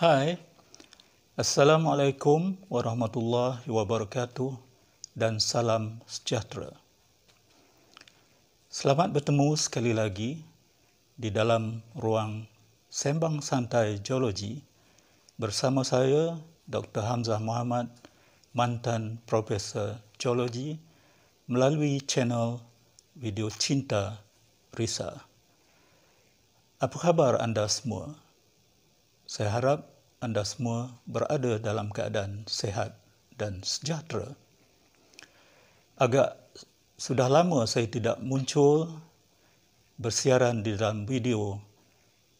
Hai, Assalamualaikum warahmatullahi wabarakatuh dan salam sejahtera. Selamat bertemu sekali lagi di dalam ruang Sembang Santai Geologi bersama saya Dr. Hamzah Muhammad, mantan Profesor Geologi melalui channel Video Cinta Risa. Apa khabar anda semua? Saya harap anda semua berada dalam keadaan sehat dan sejahtera. Agak sudah lama saya tidak muncul bersiaran di dalam video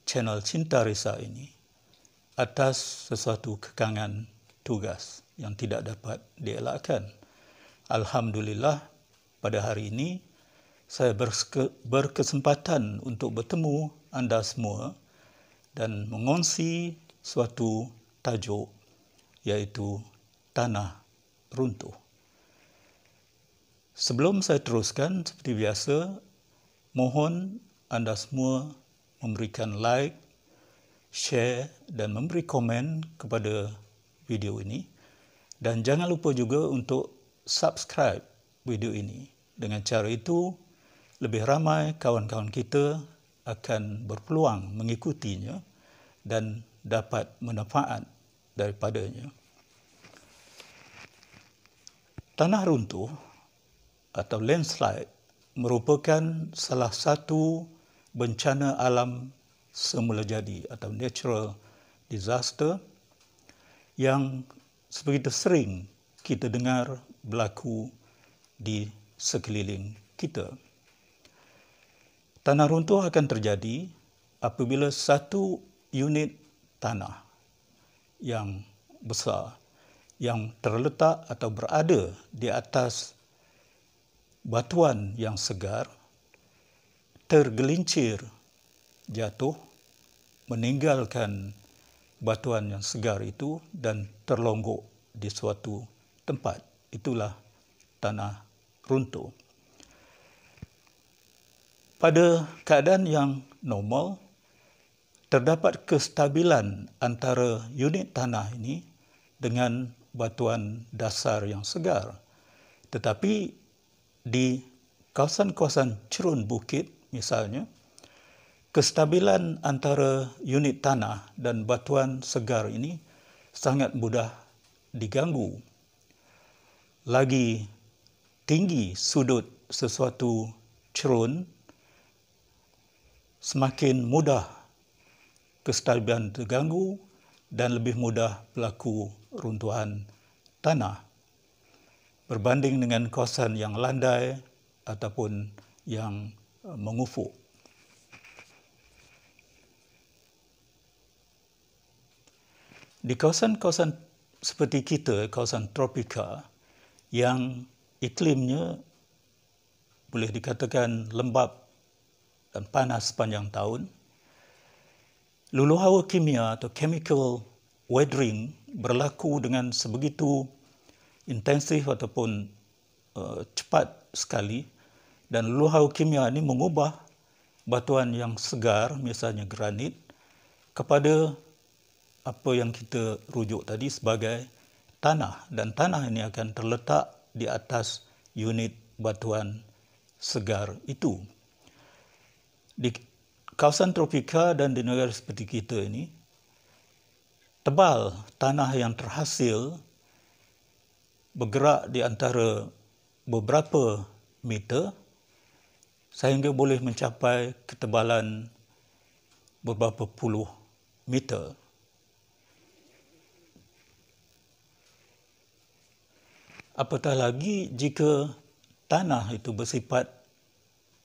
channel Cinta Risa ini atas sesuatu kekangan tugas yang tidak dapat dielakkan. Alhamdulillah, pada hari ini saya berkesempatan untuk bertemu anda semua dan mengongsi suatu tajuk iaitu Tanah Runtuh. Sebelum saya teruskan, seperti biasa, mohon anda semua memberikan like, share dan memberi komen kepada video ini. Dan jangan lupa juga untuk subscribe video ini. Dengan cara itu, lebih ramai kawan-kawan kita akan berpeluang mengikutinya dan dapat manfaat daripadanya. Tanah runtuh atau landslide merupakan salah satu bencana alam semula jadi atau natural disaster yang sebegitu sering kita dengar berlaku di sekeliling kita. Tanah runtuh akan terjadi apabila satu unit tanah yang besar yang terletak atau berada di atas batuan yang segar tergelincir jatuh, meninggalkan batuan yang segar itu dan terlonggok di suatu tempat. Itulah tanah runtuh. Pada keadaan yang normal, terdapat kestabilan antara unit tanah ini dengan batuan dasar yang segar. Tetapi di kawasan-kawasan cerun bukit misalnya, kestabilan antara unit tanah dan batuan segar ini sangat mudah diganggu. Lagi tinggi sudut sesuatu cerun, semakin mudah kestabilan terganggu dan lebih mudah berlaku runtuhan tanah berbanding dengan kawasan yang landai ataupun yang mengufuk. Di kawasan-kawasan seperti kita, kawasan tropika yang iklimnya boleh dikatakan lembap dan panas sepanjang tahun, luluh hawa kimia atau chemical weathering berlaku dengan sebegitu intensif ataupun cepat sekali, dan luluh hawa kimia ini mengubah batuan yang segar, misalnya granit, kepada apa yang kita rujuk tadi sebagai tanah, dan tanah ini akan terletak di atas unit batuan segar itu. Di kawasan tropika dan di negara seperti kita ini, tebal tanah yang terhasil bergerak di antara beberapa meter sehingga boleh mencapai ketebalan beberapa puluh meter. Apatah lagi jika tanah itu bersifat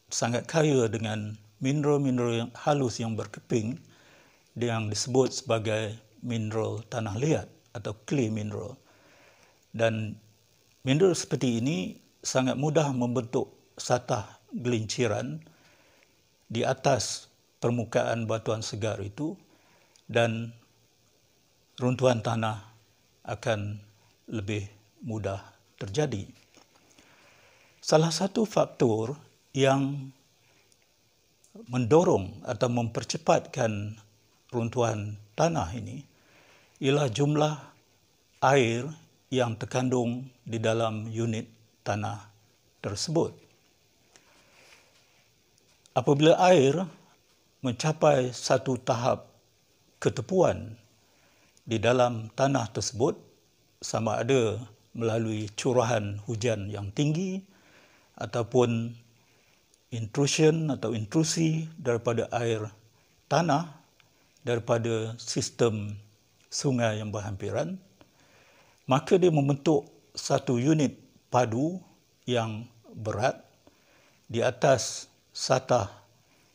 sangat kaya dengan mineral-mineral yang halus yang berkeping yang disebut sebagai mineral tanah liat atau clay mineral. Dan mineral seperti ini sangat mudah membentuk satah gelinciran di atas permukaan batuan segar itu, dan runtuhan tanah akan lebih mudah terjadi. Salah satu faktor yang mendorong atau mempercepatkan runtuhan tanah ini ialah jumlah air yang terkandung di dalam unit tanah tersebut. Apabila air mencapai satu tahap ketepuan di dalam tanah tersebut, sama ada melalui curahan hujan yang tinggi ataupun intrusion atau intrusi daripada air tanah daripada sistem sungai yang berhampiran, maka dia membentuk satu unit padu yang berat di atas satah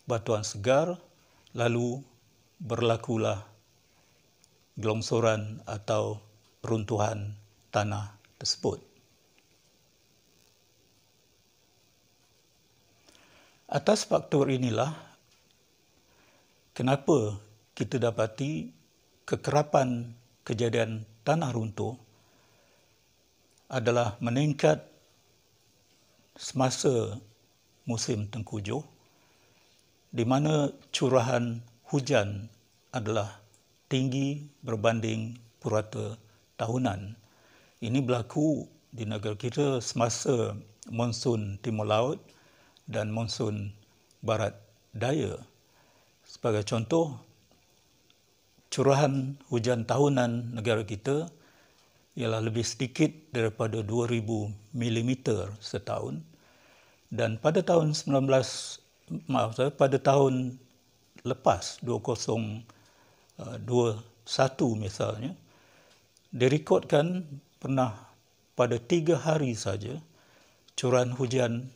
batuan segar, lalu berlakulah gelongsoran atau runtuhan tanah tersebut. Atas faktor inilah kenapa kita dapati kekerapan kejadian tanah runtuh adalah meningkat semasa musim tengkujuh, di mana curahan hujan adalah tinggi berbanding purata tahunan. Ini berlaku di negara kita semasa monsun timur laut dan monsun barat daya. Sebagai contoh, curahan hujan tahunan negara kita ialah lebih sedikit daripada 2,000 mm setahun, dan pada tahun pada tahun lepas 2021 misalnya, direkodkan pernah pada 3 hari saja curahan hujan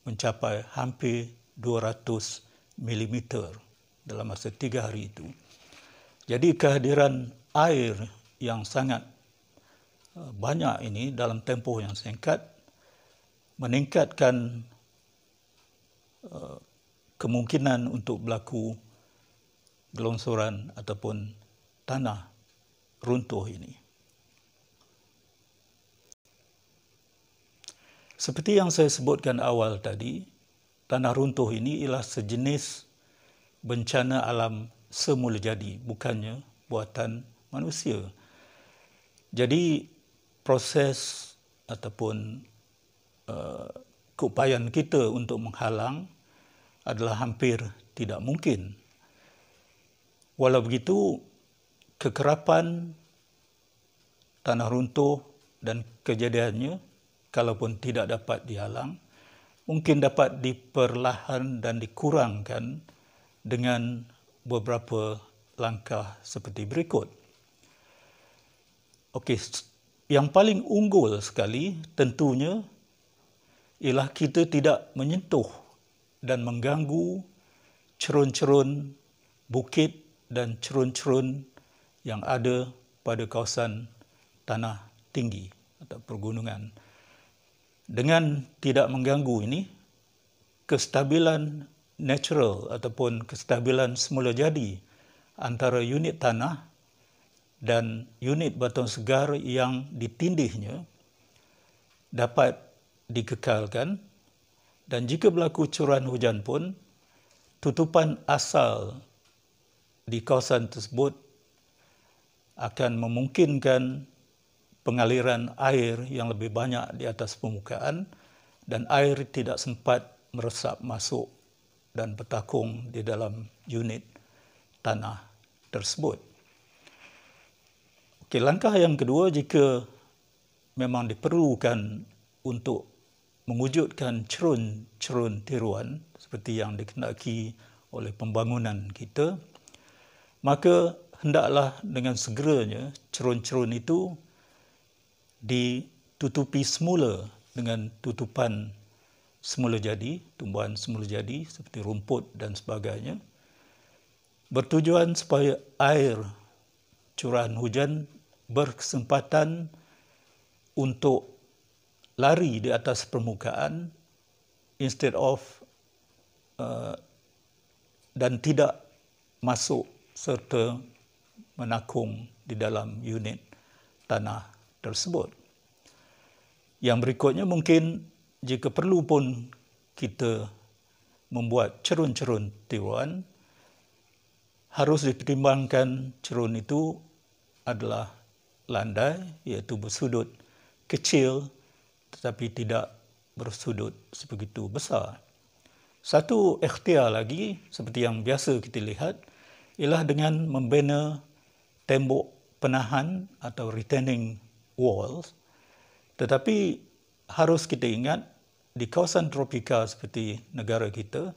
mencapai hampir 200 mm dalam masa 3 hari itu. Jadi kehadiran air yang sangat banyak ini dalam tempoh yang singkat meningkatkan kemungkinan untuk berlaku gelongsoran ataupun tanah runtuh ini. Seperti yang saya sebutkan awal tadi, tanah runtuh ini ialah sejenis bencana alam semula jadi, bukannya buatan manusia. Jadi proses ataupun keupayaan kita untuk menghalang adalah hampir tidak mungkin. Walau begitu, kekerapan tanah runtuh dan kejadiannya, kalaupun tidak dapat dihalang, mungkin dapat diperlahan dan dikurangkan dengan beberapa langkah seperti berikut. Okey, yang paling unggul sekali tentunya ialah kita tidak menyentuh dan mengganggu cerun-cerun bukit dan cerun-cerun yang ada pada kawasan tanah tinggi atau pergunungan. Dengan tidak mengganggu ini, kestabilan natural ataupun kestabilan semula jadi antara unit tanah dan unit batuan segar yang ditindihnya dapat dikekalkan, dan jika berlaku curahan hujan pun, tutupan asal di kawasan tersebut akan memungkinkan pengaliran air yang lebih banyak di atas permukaan, dan air tidak sempat meresap masuk dan bertakung di dalam unit tanah tersebut. Okey, langkah yang kedua, jika memang diperlukan untuk mewujudkan cerun-cerun tiruan seperti yang dikehendaki oleh pembangunan kita, maka hendaklah dengan segeranya cerun-cerun itu ditutupi semula dengan tutupan semula jadi, tumbuhan semula jadi seperti rumput dan sebagainya, bertujuan supaya air curahan hujan berkesempatan untuk lari di atas permukaan instead of dan tidak masuk serta menakung di dalam unit tanah tersebut. Yang berikutnya, mungkin jika perlu pun kita membuat cerun-cerun tiruan, harus dipertimbangkan cerun itu adalah landai, iaitu bersudut kecil tetapi tidak bersudut sebegitu besar. Satu ikhtiar lagi seperti yang biasa kita lihat ialah dengan membina tembok penahan atau retaining walls. Tetapi harus kita ingat di kawasan tropika seperti negara kita,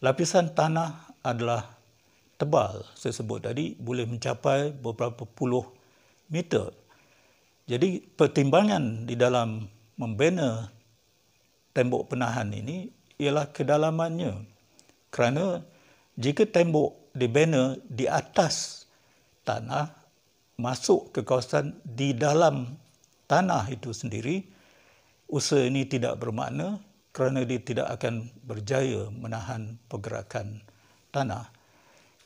lapisan tanah adalah tebal, saya sebut tadi, boleh mencapai beberapa puluh meter. Jadi pertimbangan di dalam membina tembok penahan ini ialah kedalamannya. Kerana jika tembok dibina di atas tanah, masuk ke kawasan di dalam tanah itu sendiri, usaha ini tidak bermakna kerana dia tidak akan berjaya menahan pergerakan tanah.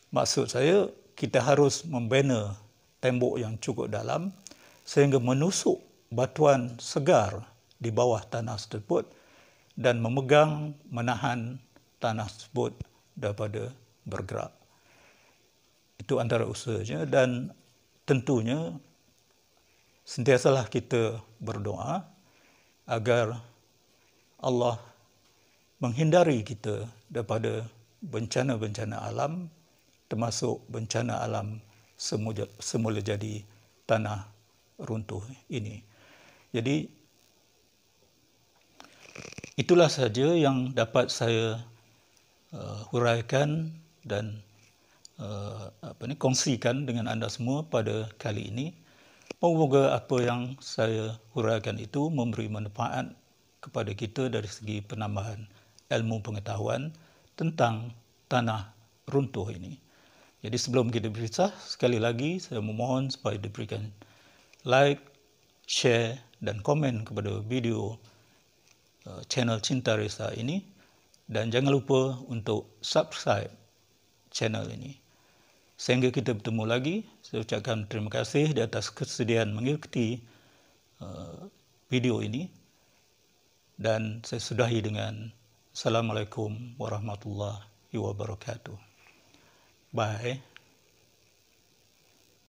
Maksud saya, kita harus membina tembok yang cukup dalam sehingga menusuk batuan segar di bawah tanah tersebut dan menahan tanah tersebut daripada bergerak. Itu antara usahanya, dan tentunya sentiasalah kita berdoa agar Allah menghindari kita daripada bencana-bencana alam, termasuk bencana alam semula jadi tanah runtuh ini. Jadi itulah saja yang dapat saya huraikan dan kongsikan dengan anda semua pada kali ini. Moga-moga apa yang saya huraikan itu memberi manfaat kepada kita dari segi penambahan ilmu pengetahuan tentang tanah runtuh ini. Jadi sebelum kita berpisah, sekali lagi saya memohon supaya diberikan like, share dan komen kepada video channel Cinta Resa ini, dan jangan lupa untuk subscribe channel ini. Sehingga kita bertemu lagi, saya ucapkan terima kasih di atas kesediaan mengikuti video ini, dan saya sudahi dengan Assalamualaikum warahmatullahi wabarakatuh. Bye.